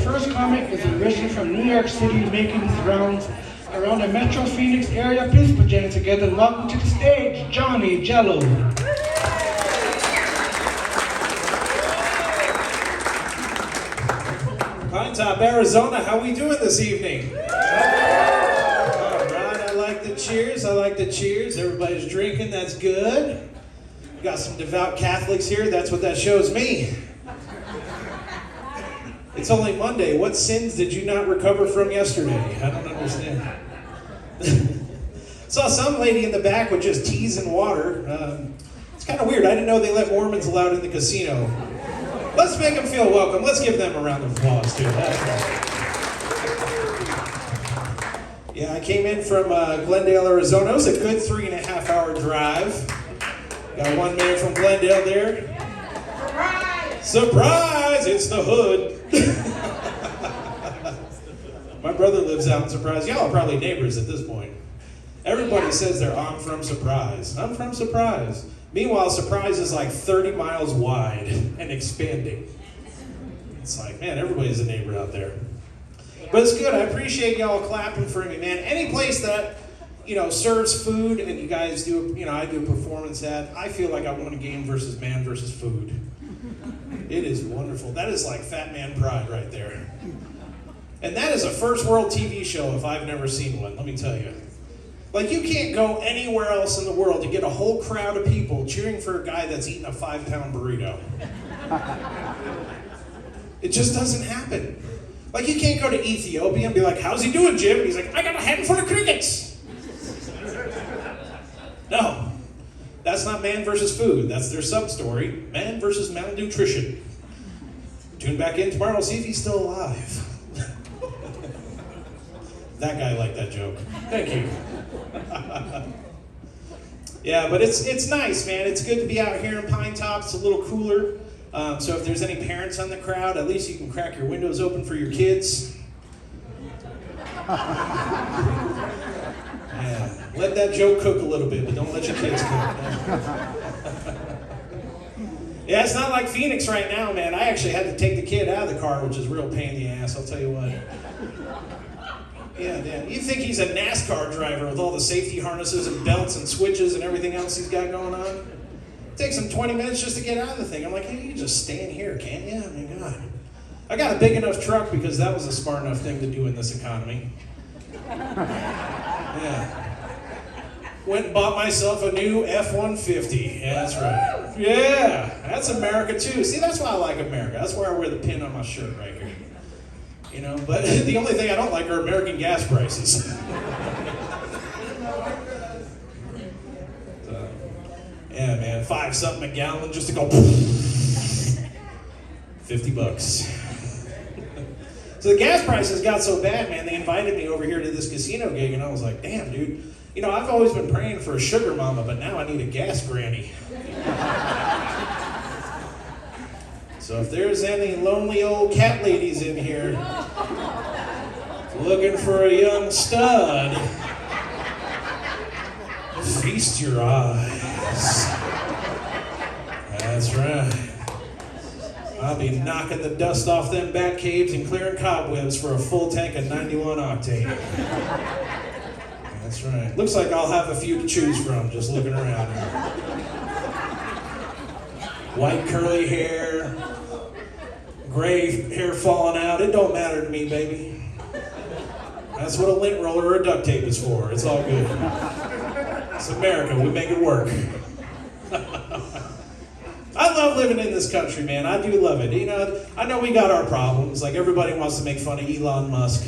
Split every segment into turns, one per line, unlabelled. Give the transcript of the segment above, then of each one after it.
first comic is originally from New York City, making his rounds around the Metro Phoenix area. Please put your hands together and welcome to the stage, Johnny Jello.
Pinetop Arizona, how we doing this evening? All right, I like the cheers. I like the cheers. Everybody's drinking. That's good. We got some devout Catholics here. That's what that shows me. It's only Monday. What sins did you not recover from yesterday? I don't understand. Saw some lady in the back with just teas and water. It's kind of weird. I didn't know they let Mormons allowed in the casino. Let's make them feel welcome. Let's give them a round of applause, too. Yeah, I came in from Glendale, Arizona. It was a good 3.5-hour drive. Got one man from Glendale there. Surprise! Surprise! It's the hood. My brother lives out in Surprise. Y'all are probably neighbors at this point. Everybody says I'm from Surprise. I'm from Surprise. Meanwhile, Surprise is like 30 miles wide and expanding. It's like, man, everybody's a neighbor out there. But it's good. I appreciate y'all clapping for me, man. Any place that, serves food and you guys do, I do a performance at, I feel like I won a game versus man versus food. It is wonderful. That is like fat man pride right there. And that is a first world TV show if I've never seen one, let me tell you. Like, you can't go anywhere else in the world to get a whole crowd of people cheering for a guy that's eating a 5-pound burrito. It just doesn't happen. Like, you can't go to Ethiopia and be like, how's he doing, Jim? And he's like, I got a handful of crickets. No, that's not man versus food. That's their sub-story, man versus malnutrition. Tune back in tomorrow, see if he's still alive. That guy liked that joke. Thank you. Yeah, but it's nice, man. It's good to be out here in Pinetop. It's a little cooler. So if there's any parents on the crowd, at least you can crack your windows open for your kids. Yeah, let that joke cook a little bit, but don't let your kids cook. Yeah, it's not like Phoenix right now, man. I actually had to take the kid out of the car, which is a real pain in the ass, I'll tell you what. Yeah. You think he's a NASCAR driver with all the safety harnesses and belts and switches and everything else he's got going on? It takes him 20 minutes just to get out of the thing. I'm like, hey, you can just stand here, can't you? I mean, God. I got a big enough truck because that was a smart enough thing to do in this economy. Yeah. Went and bought myself a new F-150. Yeah, that's right. Yeah, that's America too. See, that's why I like America. That's why I wear the pin on my shirt right here. But the only thing I don't like are American gas prices. Yeah, man, $5-something a gallon just to go. $50. So the gas prices got so bad, man, they invited me over here to this casino gig, and I was like, damn, dude. I've always been praying for a sugar mama, but now I need a gas granny. So if there's any lonely old cat ladies in here looking for a young stud, feast your eyes. That's right. I'll be knocking the dust off them bat caves and clearing cobwebs for a full tank of 91 octane. That's right. Looks like I'll have a few to choose from just looking around here. White curly hair, gray hair falling out. It don't matter to me, baby. That's what a lint roller or a duct tape is for. It's all good. It's America. We make it work. I love living in this country, man. I do love it. I know we got our problems. Like, everybody wants to make fun of Elon Musk,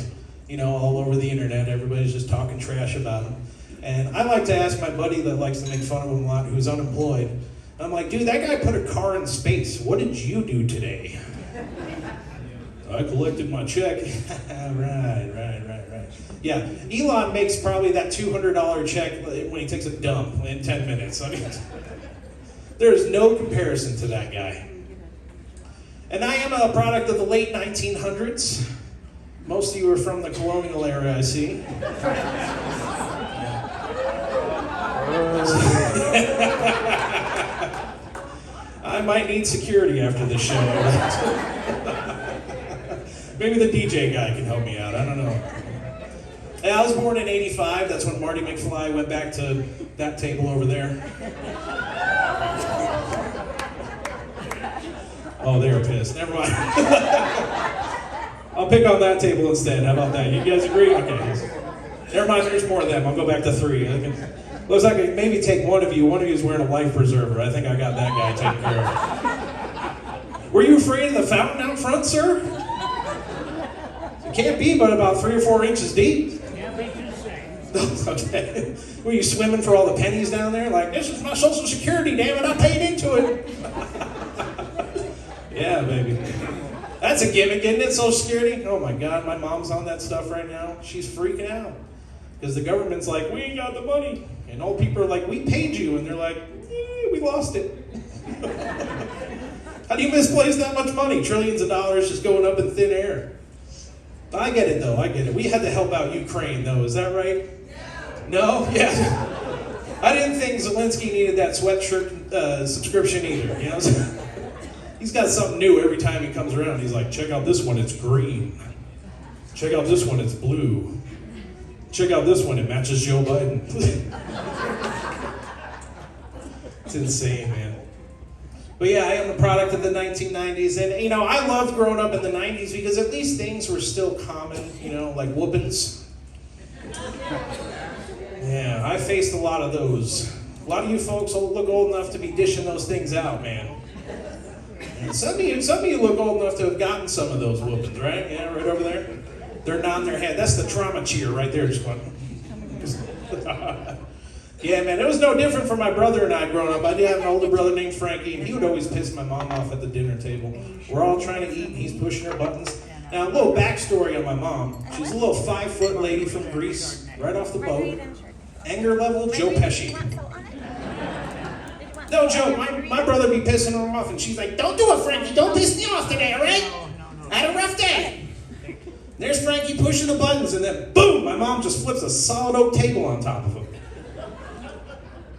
all over the internet. Everybody's just talking trash about him. And I like to ask my buddy that likes to make fun of him a lot, who's unemployed. I'm like, dude, that guy put a car in space. What did you do today? I collected my check. Right. Yeah, Elon makes probably that $200 check when he takes a dump in 10 minutes. I mean, there's no comparison to that guy. And I am a product of the late 1900s. Most of you are from the colonial era, I see. I might need security after this show. Maybe the DJ guy can help me out. I don't know. Hey, I was born in '85. That's when Marty McFly went back to that table over there. Oh, they were pissed. Never mind. I'll pick on that table instead. How about that? You guys agree? Okay. Never mind, there's more of them. I'll go back to 3. Looks like I can maybe take one of you. One of you is wearing a life preserver. I think I got that guy taken care of. Were you afraid of the fountain out front, sir? It can't be but about 3 or 4 inches deep.
Can't be too safe.
Okay. Were you swimming for all the pennies down there? Like, this is my Social Security, damn it, I paid into it. Yeah, baby. That's a gimmick, isn't it, Social Security? Oh my God, my mom's on that stuff right now. She's freaking out. Because the government's like, we ain't got the money. And old people are like, we paid you. And they're like, we lost it. How do you misplace that much money? Trillions of dollars just going up in thin air. I get it, though. I get it. We had to help out Ukraine, though. Is that right? No? Yeah. I didn't think Zelensky needed that sweatshirt subscription either. You know? He's got something new every time he comes around. He's like, check out this one, it's green. Check out this one, it's blue. Check out this one, it matches Joe Biden. It's insane, man. But yeah, I am the product of the 1990s. And, you know, I loved growing up in the 90s because at least things were still common, you know, like whoopings. Yeah, I faced a lot of those. A lot of you folks look old enough to be dishing those things out, man. And some of you look old enough to have gotten some of those whoopings, right? Yeah, right over there. They're nodding their head. That's the trauma cheer right there. Just going. Yeah, man, it was no different for my brother and I growing up. I did have an older brother named Frankie, and he would always piss my mom off at the dinner table. We're all trying to eat, and he's pushing her buttons. Now, a little backstory on my mom. She's a little 5-foot lady from Greece, right off the boat. Anger level, Joe Pesci. No joke, my brother be pissing her off, and she's like, don't do it, Frankie, don't piss me off today, all right? I had a rough day. There's Frankie pushing the buttons, and then boom, my mom just flips a solid oak table on top of him.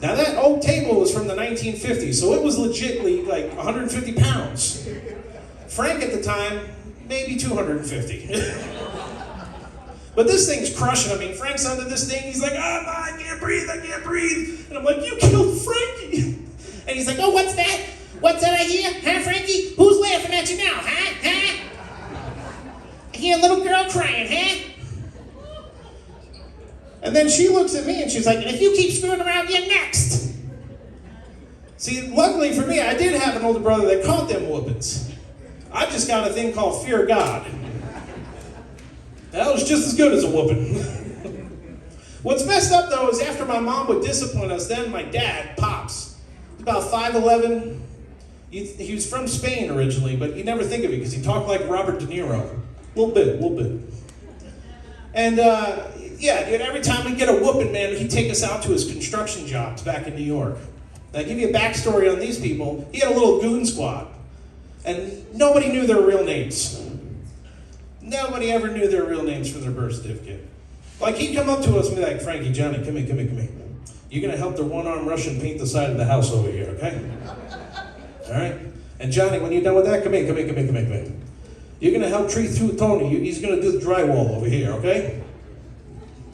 Now that oak table was from the 1950s, so it was legitly like 150 pounds. Frank at the time, maybe 250. But this thing's crushing. I mean, Frank's under this thing, he's like, I can't breathe. And I'm like, you killed Frankie. And he's like, oh, what's that? What's that I hear? Huh, Frankie? Who's laughing at you now, huh? I hear a little girl crying, huh? And then she looks at me and she's like, and if you keep screwing around, you're next. See, luckily for me, I did have an older brother that caught them whoopings. I just got a thing called fear of God. That was just as good as a whooping. What's messed up, though, is after my mom would discipline us, then my dad, Pops, about 5'11". He was from Spain originally, but you never think of it because he talked like Robert De Niro. A little bit. And yeah, dude, every time we'd get a whooping, man, he'd take us out to his construction jobs back in New York. Now, I'll give you a backstory on these people. He had a little goon squad, and nobody knew their real names. Nobody ever knew their real names for their birth certificate. Like, he'd come up to us and be like, Frankie, Johnny, come here. You're going to help the one-armed Russian paint the side of the house over here, okay? All right? And Johnny, when you're done with that, come here. You're going to help treat through Tony. He's going to do the drywall over here, okay?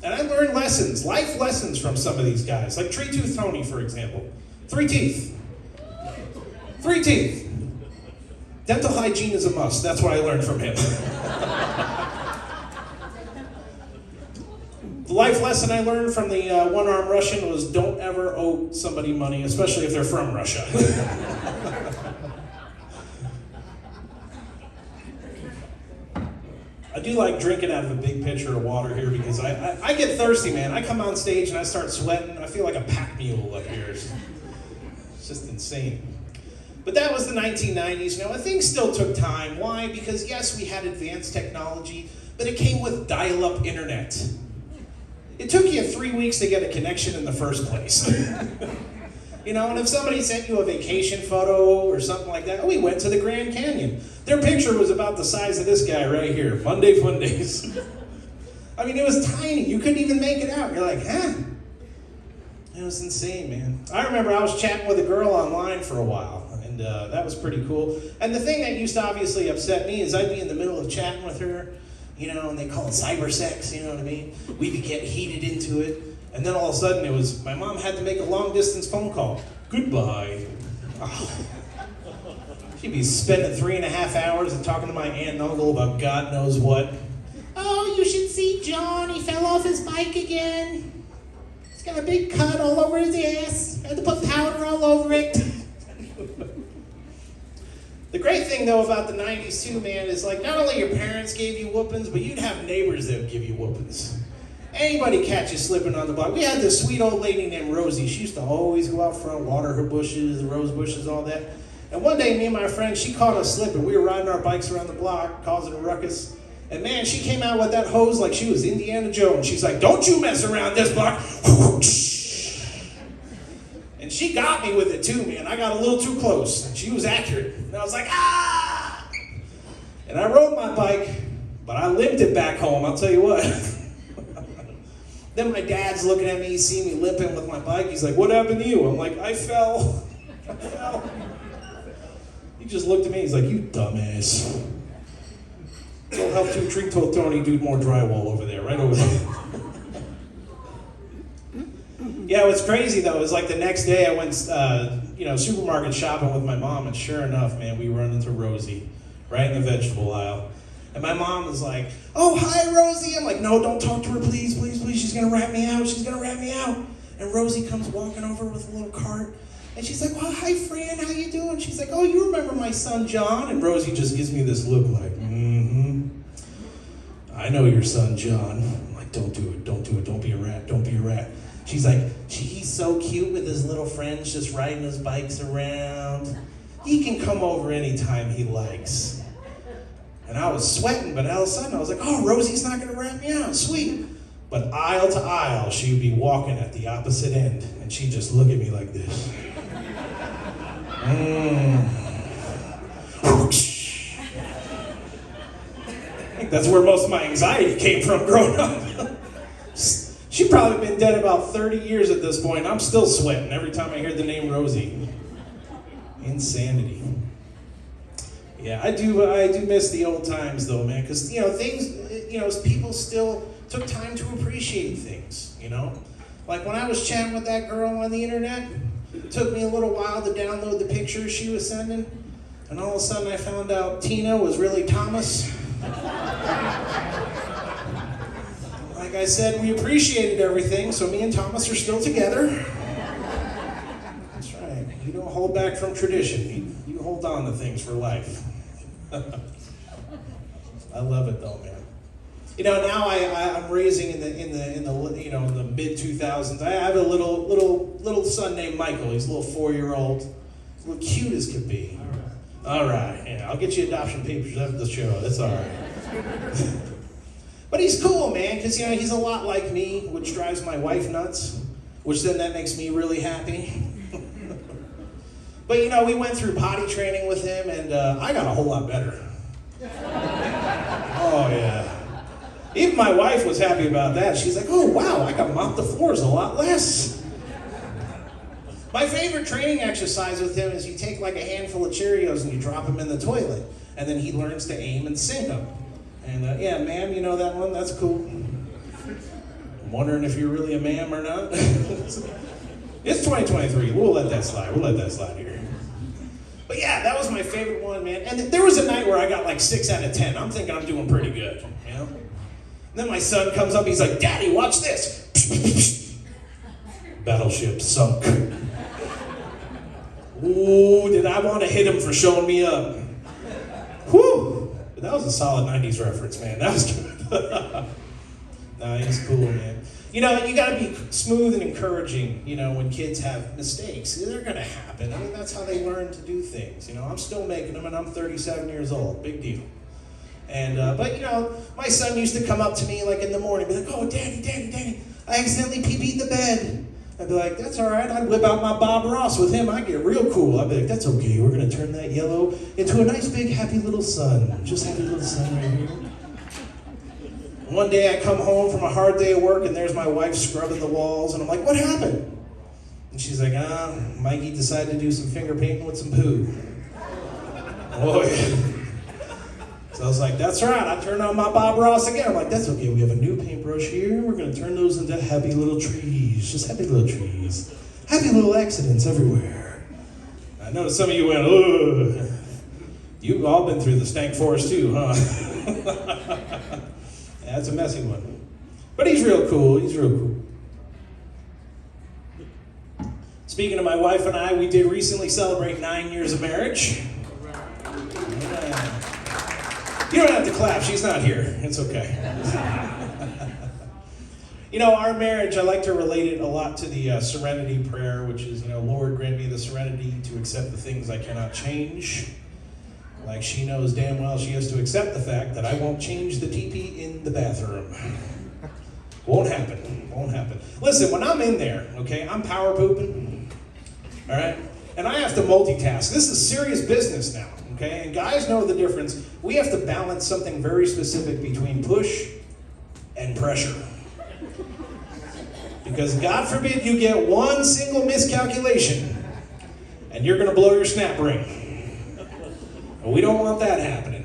And I learned lessons, life lessons from some of these guys. Like Tree Tooth Tony, for example. 3 teeth. Dental hygiene is a must. That's what I learned from him. The life lesson I learned from the one-armed Russian was don't ever owe somebody money, especially if they're from Russia. I do like drinking out of a big pitcher of water here because I get thirsty, man. I come on stage and I start sweating. I feel like a pack mule up here. It's just insane. But that was the 1990s. Now, things still took time. Why? Because, yes, we had advanced technology, but it came with dial-up internet. It took you 3 weeks to get a connection in the first place. You know, and if somebody sent you a vacation photo or something like that, we went to the Grand Canyon. Their picture was about the size of this guy right here, Monday Fun Days. I mean, it was tiny. You couldn't even make it out. You're like, huh? It was insane, man. I remember I was chatting with a girl online for a while, and that was pretty cool. And the thing that used to obviously upset me is I'd be in the middle of chatting with her, and they call it cyber sex, you know what I mean? We'd get heated into it, and then all of a sudden it was, my mom had to make a long distance phone call. Goodbye. Oh. She'd be spending 3.5 hours and talking to my aunt and uncle about God knows what. Oh, you should see John, he fell off his bike again. He's got a big cut all over his ass. Had to put powder all over it. The great thing, though, about the 90s, too, man, is like not only your parents gave you whoopings, but you'd have neighbors that would give you whoopings. Anybody catch you slipping on the block. We had this sweet old lady named Rosie. She used to always go out front, water her bushes, the rose bushes, all that. And one day, me and my friend, she caught us slipping. We were riding our bikes around the block, causing a ruckus. And man, she came out with that hose like she was Indiana Jones. She's like, don't you mess around this block. And she got me with it too, man. I got a little too close. And she was accurate. And I was like, ah! And I rode my bike, but I limped it back home, I'll tell you what. Then my dad's looking at me, he see me limping with my bike. He's like, what happened to you? I'm like, I fell. I fell. He just looked at me, he's like, you dumbass. It'll help you treat Tony do more drywall over there, right over there. Yeah, what's crazy though is like the next day I went, supermarket shopping with my mom, and sure enough, man, we run into Rosie right in the vegetable aisle. And my mom was like, oh, hi, Rosie. I'm like, no, don't talk to her, please, please, please. She's going to rat me out. She's going to rat me out. And Rosie comes walking over with a little cart. And she's like, well, hi, Fran. How you doing? She's like, oh, you remember my son, John? And Rosie just gives me this look like, I know your son, John. I'm like, don't do it. Don't do it. Don't be a rat. Don't be a rat. She's like, he's so cute with his little friends just riding his bikes around. He can come over anytime he likes. And I was sweating, but all of a sudden I was like, oh, Rosie's not gonna rat me out, sweet. But aisle to aisle, she'd be walking at the opposite end, and she'd just look at me like this. I think that's where most of my anxiety came from growing up. She'd probably been dead about 30 years at this point. I'm still sweating every time I hear the name Rosie. Insanity. Yeah, I do miss the old times though, man, because things, people still took time to appreciate things, Like when I was chatting with that girl on the internet, it took me a little while to download the pictures she was sending, and all of a sudden I found out Tina was really Thomas. Like I said, we appreciated everything, so me and Thomas are still together. That's right. You don't hold back from tradition. You hold on to things for life. I love it though, man. Now I'm raising in the mid 2000s. I have a little son named Michael. He's a little 4-year-old, a little cute as could be. All right, yeah, I'll get you adoption papers after the show. That's all right. But he's cool, man, because he's a lot like me, which drives my wife nuts, which then that makes me really happy. But we went through potty training with him, and I got a whole lot better. Oh yeah. Even my wife was happy about that. She's like, oh wow, I can mop the floors a lot less. My favorite training exercise with him is you take like a handful of Cheerios and you drop them in the toilet, and then he learns to aim and sink them. And yeah, ma'am, you know that one? That's cool. I'm wondering if you're really a ma'am or not. It's 2023. We'll let that slide. We'll let that slide here. But yeah, that was my favorite one, man. And there was a night where I got like 6 out of 10. I'm thinking I'm doing pretty good, And then my son comes up. He's like, Daddy, watch this. Battleship sunk. Ooh, did I want to hit him for showing me up? Whew. But that was a solid 90s reference, man. That was good. Nah, he's cool, man. You got to be smooth and encouraging, when kids have mistakes. They're going to happen. I mean, that's how they learn to do things. I'm still making them, and I'm 37 years old. Big deal. And, but my son used to come up to me, like, in the morning, be like, oh, Daddy, I accidentally pee-peed the bed. I'd be like, that's all right. I'd whip out my Bob Ross with him. I'd get real cool. I'd be like, that's okay. We're going to turn that yellow into a nice, big, happy little sun. Just happy little sun right here. One day I come home from a hard day of work, and there's my wife scrubbing the walls, and I'm like, what happened? And she's like, Mikey decided to do some finger painting with some poo. Oh, yeah. So I was like, that's right. I turned on my Bob Ross again. I'm like, that's okay. We have a new paintbrush here. We're going to turn those into happy little trees. Just happy little trees. Happy little accidents everywhere. I know some of you went, ugh. You've all been through the stank forest too, huh? Yeah, it's a messy one. But he's real cool. He's real cool. Speaking of my wife and I, we did recently celebrate 9 years of marriage. Yeah. You don't have to clap. She's not here. It's okay. You know, our marriage, I like to relate it a lot to the serenity prayer, which is, Lord, grant me the serenity to accept the things I cannot change. Like she knows damn well she has to accept the fact that I won't change the teepee in the bathroom. Won't happen. Won't happen. Listen, when I'm in there, okay, I'm power pooping, all right? And I have to multitask. This is serious business now, okay? And guys know the difference. We have to balance something very specific between push and pressure. Because God forbid you get one single miscalculation and you're going to blow your snap ring. And we don't want that happening.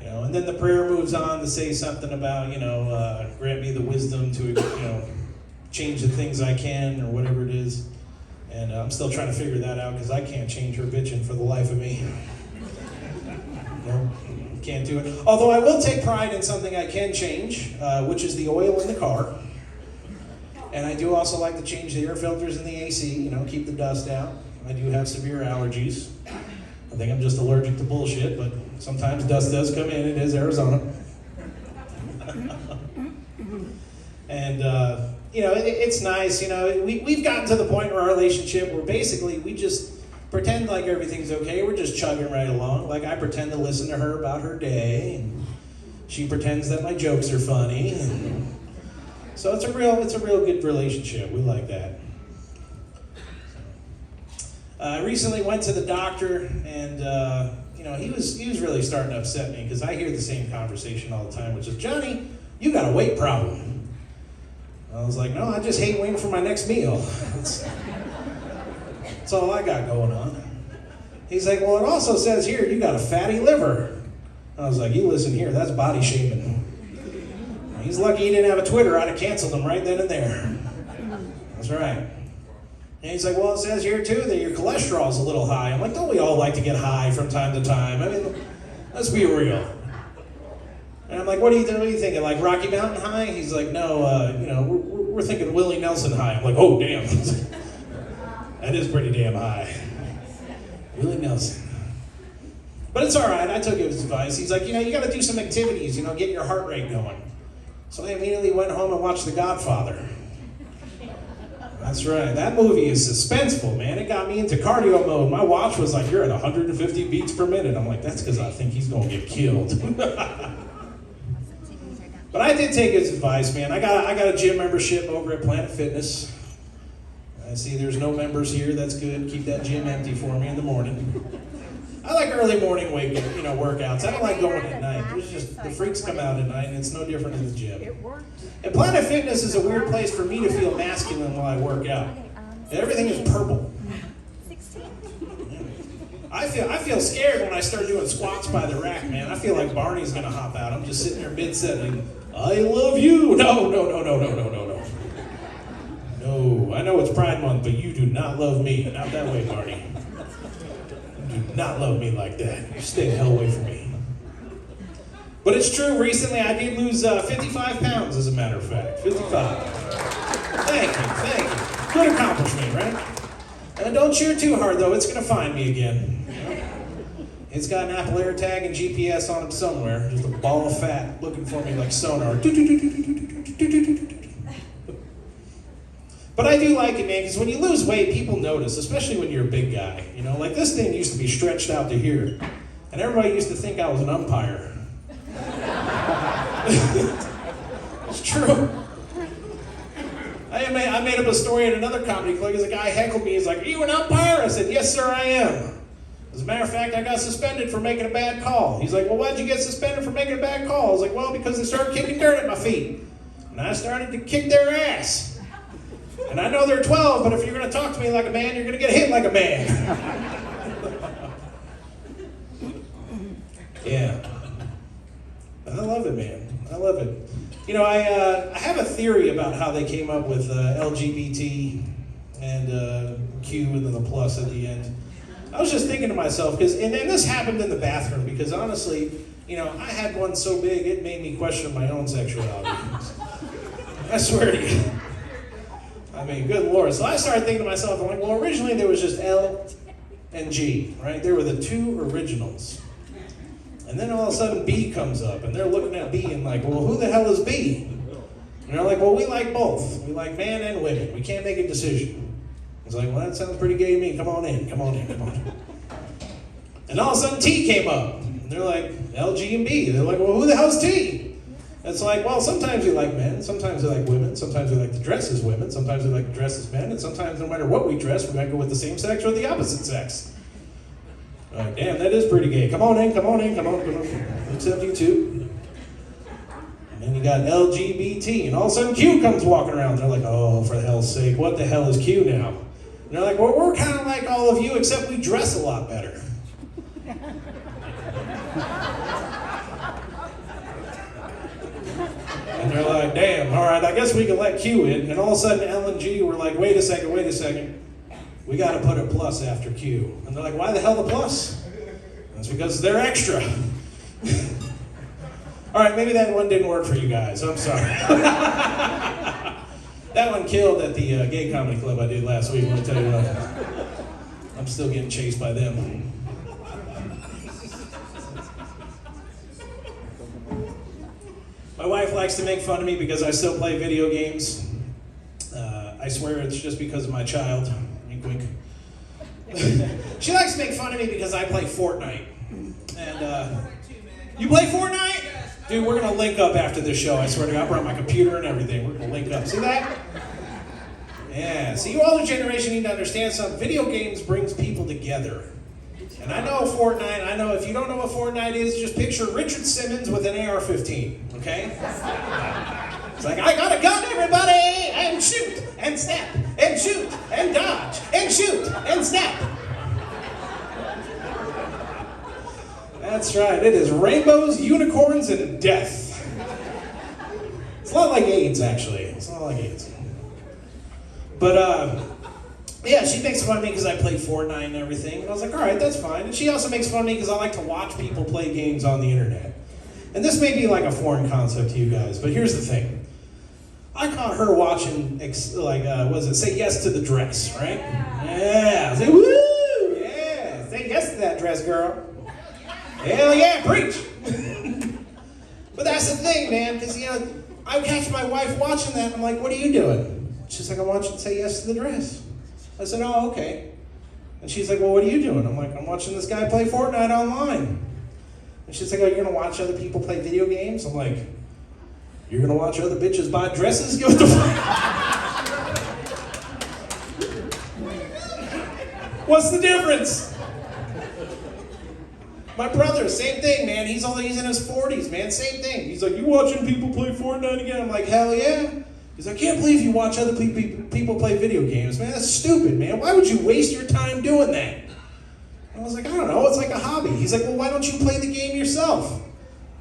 And then the prayer moves on to say something about, grant me the wisdom to, change the things I can or whatever it is. And I'm still trying to figure that out because I can't change her bitching for the life of me. No, can't do it. Although I will take pride in something I can change, which is the oil in the car. And I do also like to change the air filters in the AC, keep the dust out. I do have severe allergies. I think I'm just allergic to bullshit, but sometimes dust does come in. It is Arizona. And, it's nice. We've gotten to the point in our relationship where basically we just pretend like everything's okay. We're just chugging right along. Like I pretend to listen to her about her day, and she pretends that my jokes are funny. And so it's a real good relationship. We like that. I recently went to the doctor, and he was really starting to upset me because I hear the same conversation all the time, which is, Johnny, you got a weight problem. I was like, no, I just hate waiting for my next meal. That's all I got going on. He's like, well, it also says here you got a fatty liver. I was like, you listen here, that's body shaming. He's lucky he didn't have a Twitter. I'd have canceled him right then and there. That's right. And he's like, well, it says here too that your cholesterol's a little high. I'm like, don't we all like to get high from time to time? I mean, let's be real. And I'm like, what are you thinking? Like Rocky Mountain high? He's like, no, we're thinking Willie Nelson high. I'm like, oh, damn. That is pretty damn high. Willie Nelson. But it's all right. I took his advice. He's like, you got to do some activities, get your heart rate going. So I immediately went home and watched The Godfather. That's right. That movie is suspenseful, man. It got me into cardio mode. My watch was like, you're at 150 beats per minute. I'm like, that's because I think he's going to get killed. But I did take his advice, man. I got a gym membership over at Planet Fitness. I see there's no members here. That's good. Keep that gym empty for me in the morning. I like early morning workouts. I don't like going at night. There's just the freaks come out at night, and it's no different in the gym. And Planet Fitness is a weird place for me to feel masculine while I work out. Everything is purple. I feel scared when I start doing squats by the rack, man. I feel like Barney's gonna hop out. I'm just sitting there mid-setting. I love you. No. No, I know it's Pride Month, but you do not love me. Not that way, Barney. You do not love me like that. You stay the hell away from me. But it's true, recently I did lose 55 pounds, as a matter of fact. 55. Thank you. Good accomplishment, right? And don't cheer too hard, though. It's going to find me again. It's got an Apple AirTag and GPS on it somewhere. Just a ball of fat looking for me like sonar. But I do like it, man, because when you lose weight, people notice, especially when you're a big guy. Like this thing used to be stretched out to here. And everybody used to think I was an umpire. It's true. I made up a story at another comedy club because a guy heckled me. He's like, are you an umpire? I said, yes, sir, I am. As a matter of fact, I got suspended for making a bad call. He's like, well, why'd you get suspended for making a bad call? I was like, well, because they started kicking dirt at my feet. And I started to kick their ass. And I know they're 12, but if you're going to talk to me like a man, you're going to get hit like a man. Yeah. I love it, man. I love it. You know, I have a theory about how they came up with LGBT and Q and then the plus at the end. I was just thinking to myself, and this happened in the bathroom, because honestly, you know, I had one so big it made me question my own sexuality. I swear to you. I mean, good Lord. So I started thinking to myself, I'm like, well, originally there was just L and G, right? They were the two originals. And then all of a sudden B comes up, and they're looking at B and like, well, who the hell is B? And they're like, well, we like both. We like man and women. We can't make a decision. It's like, well, that sounds pretty gay to me. Come on in, come on in, come on in. And all of a sudden T came up. And they're like, L, G, and B. They're like, well, who the hell's T? It's like, well, sometimes we like men, sometimes we like women, sometimes we like to dress as women, sometimes we like to dress as men, and sometimes no matter what we dress, we might go with the same sex or the opposite sex. Like, damn, that is pretty gay. Come on in, come on in, come on, come on. Except you two. And then you got LGBT, and all of a sudden Q comes walking around. They're like, oh, for the hell's sake, what the hell is Q now? And they're like, well, we're kind of like all of you, except we dress a lot better. And they're like, damn, all right, I guess we can let Q in. And all of a sudden L and G were like, wait a second. We got to put a plus after Q. And they're like, why the hell the plus? That's because they're extra. All right, maybe that one didn't work for you guys. I'm sorry. That one killed at the gay comedy club I did last week. Let me tell you what. I'm still getting chased by them. My wife likes to make fun of me because I still play video games. I swear it's just because of my child. Wink, wink. She likes to make fun of me because I play Fortnite. And you play Fortnite? Dude, we're gonna link up after this show. I swear to God, I brought my computer and everything. We're gonna link up. See that? Yeah. See, you older generation need to understand something. Video games brings people together. And I know Fortnite. I know if you don't know what Fortnite is, just picture Richard Simmons with an AR-15. Okay? It's like, I got a gun, everybody, and shoot, and snap, and shoot, and dodge, and shoot, and snap. That's right, it is rainbows, unicorns, and death. It's a lot like AIDS, actually. It's a lot like AIDS. But, yeah, she makes fun of me because I play Fortnite and everything. And I was like, all right, that's fine. And she also makes fun of me because I like to watch people play games on the internet. And this may be like a foreign concept to you guys, but here's the thing. I caught her watching, Say Yes to the Dress, right? Yeah. Say, woo! Yeah. Say yes to that dress, girl. Hell yeah, preach! But that's the thing, man, because, I catch my wife watching that, and I'm like, what are you doing? She's like, I'm watching Say Yes to the Dress. I said, oh, okay. And she's like, well, what are you doing? I'm like, I'm watching this guy play Fortnite online. And she's like, oh, you're going to watch other people play video games? I'm like, you're going to watch other bitches buy dresses? What the fuck? What's the difference? My brother, same thing, man. He's in his 40s, man. Same thing. He's like, you watching people play Fortnite again? I'm like, hell yeah. He's like, I can't believe you watch other people play video games. Man, that's stupid, man. Why would you waste your time doing that? I was like, I don't know. It's like a hobby. He's like, well, why don't you play the game yourself?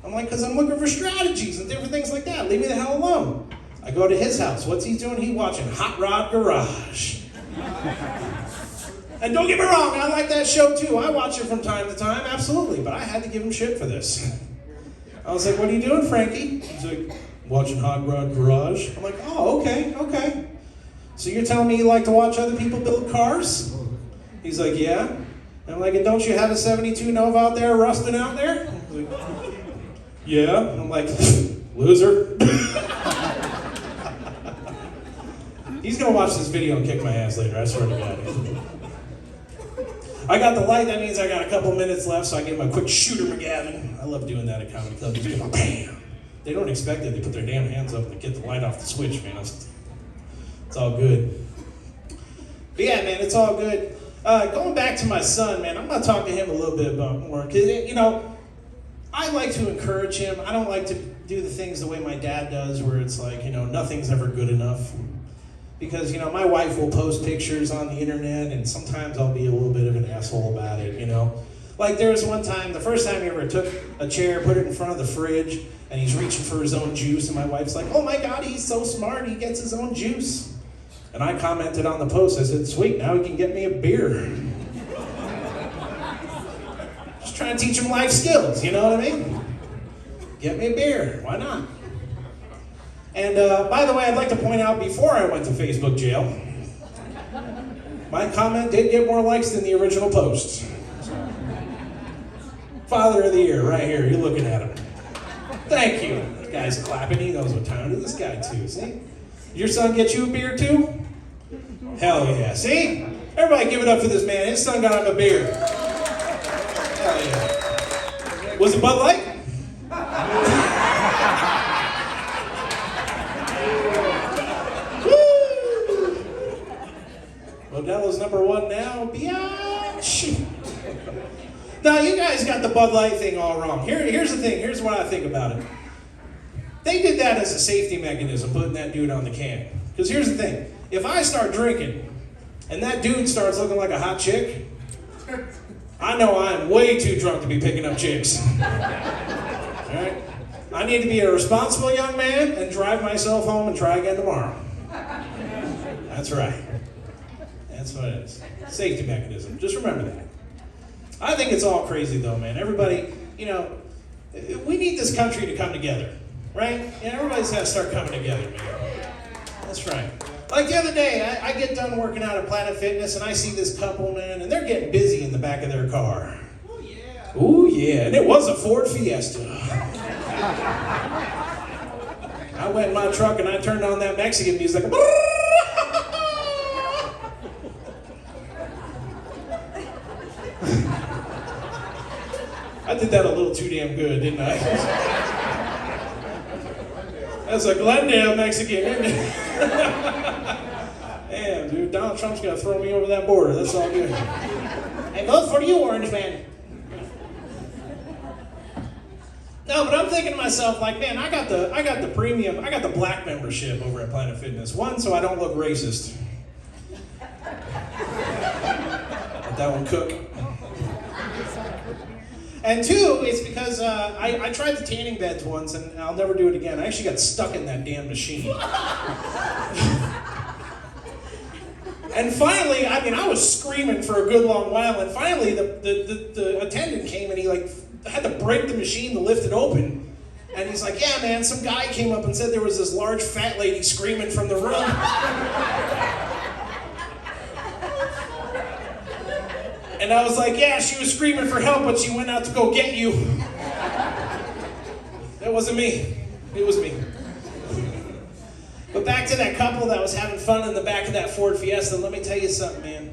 I'm like, because I'm looking for strategies and different things like that. Leave me the hell alone. I go to his house. What's he doing? He's watching Hot Rod Garage. And don't get me wrong, I like that show too. I watch it from time to time, absolutely. But I had to give him shit for this. I was like, what are you doing, Frankie? He's like, watching Hot Rod Garage. I'm like, oh, okay. So you're telling me you like to watch other people build cars? He's like, yeah. And I'm like, and don't you have a 72 Nova out there rusting out there? He's like, yeah. And I'm like, loser. He's gonna watch this video and kick my ass later, I swear to God. I got the light, that means I got a couple minutes left, so I give him a quick shooter McGavin. I love doing that at comedy clubs. Bam! They don't expect it. They put their damn hands up and get the light off the switch, man. It's all good. But yeah, man, it's all good. Going back to my son, man, I'm going to talk to him a little bit about more. Because, I like to encourage him. I don't like to do the things the way my dad does, where it's like, nothing's ever good enough. Because, my wife will post pictures on the internet, and sometimes I'll be a little bit of an asshole about it, Like there was one time, the first time he ever took a chair, put it in front of the fridge, and he's reaching for his own juice, and my wife's like, oh my God, he's so smart, he gets his own juice. And I commented on the post, I said, sweet, now he can get me a beer. Just trying to teach him life skills, you know what I mean? Get me a beer, why not? And by the way, I'd like to point out, before I went to Facebook jail, my comment did get more likes than the original post. Father of the Year, right here, you're looking at him. Thank you. This guy's clapping, he knows what time it is. This guy too, see? Your son get you a beer too? Hell yeah, see? Everybody give it up for this man, his son got him a beer. Hell yeah. Was it Bud Light? Modelo's #1 now, biatch. Now, you guys got the Bud Light thing all wrong. Here's the thing, here's what I think about it. They did that as a safety mechanism, putting that dude on the can. Because here's the thing, if I start drinking, and that dude starts looking like a hot chick, I know I'm way too drunk to be picking up chicks. Alright? I need to be a responsible young man and drive myself home and try again tomorrow. That's right. That's what it is. Safety mechanism. Just remember that. I think it's all crazy though, man. Everybody, you know, we need this country to come together, right? And everybody's got to start coming together, man. That's right. Like the other day, I get done working out at Planet Fitness and I see this couple, man, and they're getting busy in the back of their car. Oh yeah. Oh yeah, and it was a Ford Fiesta. I went in my truck and I turned on that Mexican music. I did that a little too damn good, didn't I? That's a Glendale Mexican, isn't it? Damn, dude, Donald Trump's gonna throw me over that border. That's all good. Hey, vote for you, Orange Man. No, but I'm thinking to myself, like, man, I got the premium, I got the black membership over at Planet Fitness. One, so I don't look racist. Let that one cook. And two, it's because I tried the tanning beds once, and I'll never do it again. I actually got stuck in that damn machine. And finally, I mean, I was screaming for a good long while, and finally the attendant came and he like had to break the machine to lift it open. And he's like, yeah, man, some guy came up and said there was this large fat lady screaming from the room. And I was like, yeah, she was screaming for help, but she went out to go get you. That wasn't me. It was me. But back to that couple that was having fun in the back of that Ford Fiesta, let me tell you something, man.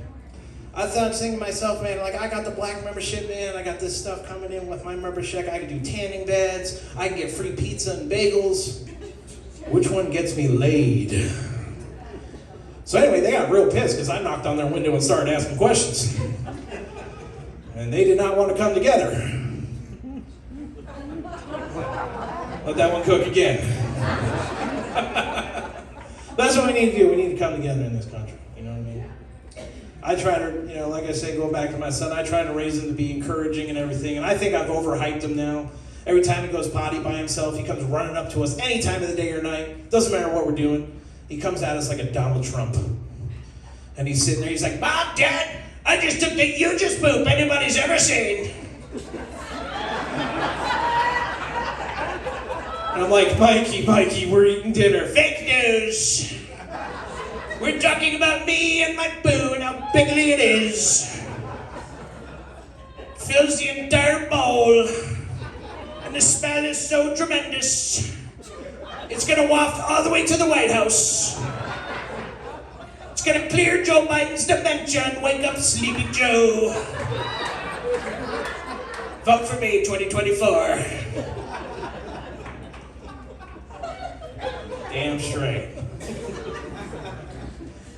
I was thinking to myself, man, like, I got the black membership, man. I got this stuff coming in with my membership. I can do tanning beds. I can get free pizza and bagels. Which one gets me laid? So anyway, they got real pissed because I knocked on their window and started asking questions. And they did not want to come together. Let that one cook again. That's what we need to do. We need to come together in this country. You know what I mean? I try to, you know, like I say, going back to my son, I try to raise him to be encouraging and everything. And I think I've overhyped him now. Every time he goes potty by himself, he comes running up to us any time of the day or night. Doesn't matter what we're doing. He comes at us like a Donald Trump. And he's sitting there, he's like, Mom, Dad, I just took the hugest poop anybody's ever seen. And I'm like, Mikey, we're eating dinner. Fake news. We're talking about me and my poo and how piggly it is. Fills the entire bowl. And the smell is so tremendous. It's gonna waft all the way to the White House. It's gonna clear Joe Biden's dementia and wake up Sleepy Joe. Vote for me, 2024. Damn straight.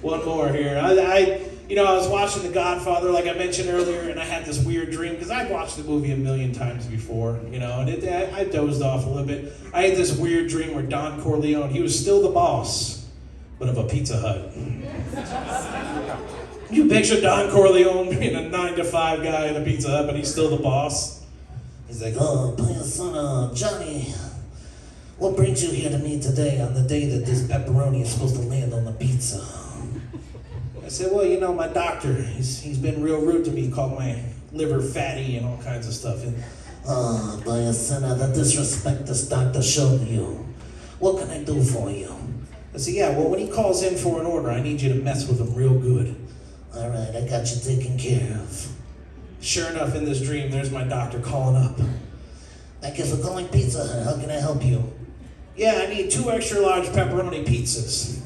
One more here. I was watching The Godfather, like I mentioned earlier, and I had this weird dream, because I've watched the movie a million times before, you know, and I dozed off a little bit. I had this weird dream where Don Corleone, he was still the boss, but of a Pizza Hut. You picture Don Corleone being a 9-to-5 guy at a Pizza Hut, but he's still the boss.
He's like, oh, Johnny, what brings you here to me today on the day that this pepperoni is supposed to land on the pizza?
I said, well, you know, my doctor, he's been real rude to me, called my liver fatty and all kinds of stuff. And,
the disrespect this doctor showed you. What can I do for you?
I said, yeah, well, when he calls in for an order, I need you to mess with him real good.
All right, I got you taken care of.
Sure enough, in this dream, there's my doctor calling up.
Thank you for calling Pizza Hut. How can I help you?
Yeah, I need 2 extra large pepperoni pizzas.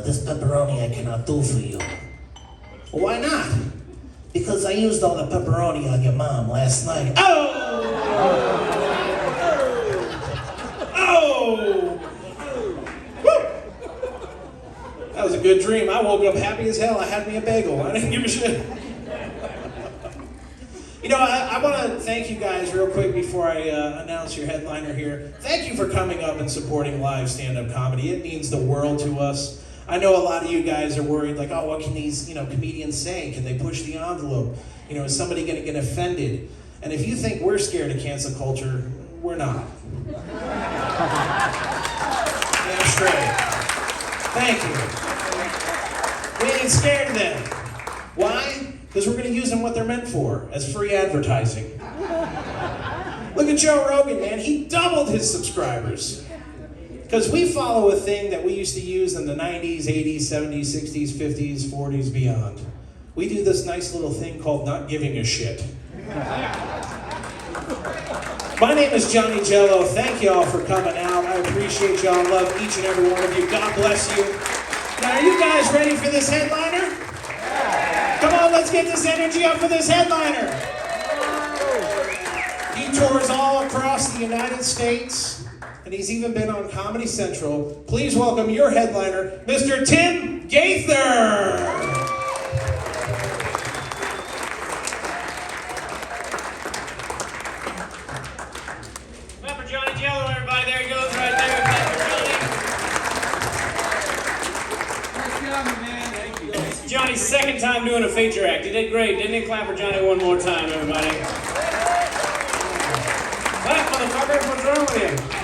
This pepperoni I cannot do for you.
Well, why not?
Because I used all the pepperoni on your mom last night.
Oh! Woo! That was a good dream. I woke up happy as hell. I had me a bagel. I didn't give a shit. You know, I want to thank you guys real quick before I announce your headliner here. Thank you for coming up and supporting live stand-up comedy. It means the world to us. I know a lot of you guys are worried, like, oh, what can these, comedians say? Can they push the envelope? Is somebody going to get offended? And if you think we're scared of cancel culture, we're not. Damn straight. Thank you. We ain't scared of them. Why? Because we're going to use them what they're meant for, as free advertising. Look at Joe Rogan, man. He doubled his subscribers. Because we follow a thing that we used to use in the 90s, 80s, 70s, 60s, 50s, 40s, beyond. We do this nice little thing called not giving a shit. My name is Johnny Jello. Thank you all for coming out. I appreciate y'all. Love each and every one of you. God bless you. Now, are you guys ready for this headliner? Come on, let's get this energy up for this headliner. He tours all across the United States, and he's even been on Comedy Central. Please welcome your headliner, Mr. Tim Gaither.
Clap for Johnny Jello, everybody. There he goes right there. Clap for Johnny.
Nice job, man. Thank you.
Johnny's second time doing a feature act. He did great, didn't he? Clap for Johnny one more time, everybody. Clap, motherfuckers. What's wrong with you?